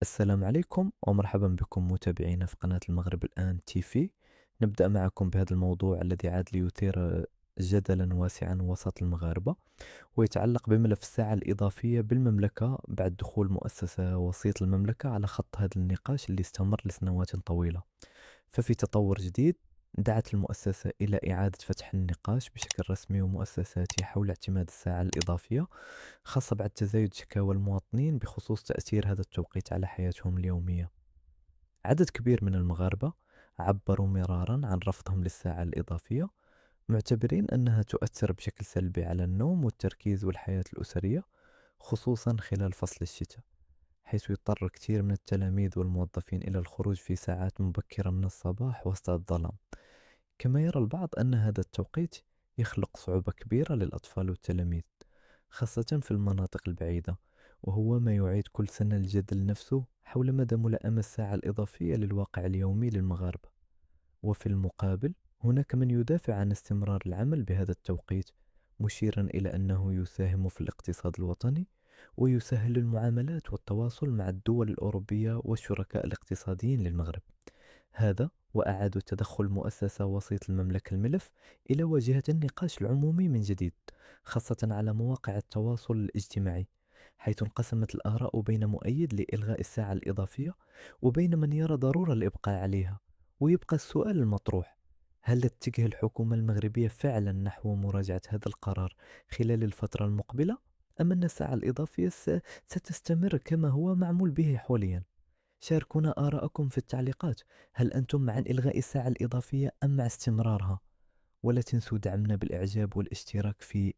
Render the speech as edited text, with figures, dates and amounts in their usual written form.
السلام عليكم ومرحبا بكم متابعينا في قناة المغرب الآن تيفي. نبدأ معكم بهذا الموضوع الذي عاد ليثير جدلا واسعا وسط المغاربة، ويتعلق بملف الساعة الإضافية بالمملكة بعد دخول مؤسسة وسيط المملكة على خط هذا النقاش اللي استمر لسنوات طويلة. ففي تطور جديد، دعت المؤسسة إلى إعادة فتح النقاش بشكل رسمي ومؤسساتي حول اعتماد الساعة الإضافية، خاصة بعد تزايد شكاوى المواطنين بخصوص تأثير هذا التوقيت على حياتهم اليومية. عدد كبير من المغاربة عبروا مرارا عن رفضهم للساعة الإضافية، معتبرين أنها تؤثر بشكل سلبي على النوم والتركيز والحياة الأسرية، خصوصا خلال فصل الشتاء، حيث يضطر كثير من التلاميذ والموظفين إلى الخروج في ساعات مبكرة من الصباح وسط الظلام. كما يرى البعض أن هذا التوقيت يخلق صعوبة كبيرة للأطفال والتلاميذ، خاصة في المناطق البعيدة، وهو ما يعيد كل سنة الجدل نفسه حول مدى ملائمة الساعة الإضافية للواقع اليومي للمغاربة. وفي المقابل، هناك من يدافع عن استمرار العمل بهذا التوقيت، مشيرا إلى أنه يساهم في الاقتصاد الوطني ويسهل المعاملات والتواصل مع الدول الأوروبية والشركاء الاقتصاديين للمغرب. هذا وأعادوا تدخل مؤسسة وسيط المملكة الملف إلى واجهة النقاش العمومي من جديد، خاصة على مواقع التواصل الاجتماعي، حيث انقسمت الآراء بين مؤيد لإلغاء الساعة الإضافية وبين من يرى ضرورة الإبقاء عليها. ويبقى السؤال المطروح: هل تتجه الحكومة المغربية فعلا نحو مراجعة هذا القرار خلال الفترة المقبلة، أم أن الساعة الإضافية ستستمر كما هو معمول به حاليا؟ شاركونا آراءكم في التعليقات. هل أنتم مع إلغاء الساعة الإضافية أم مع استمرارها؟ ولا تنسوا دعمنا بالإعجاب والاشتراك في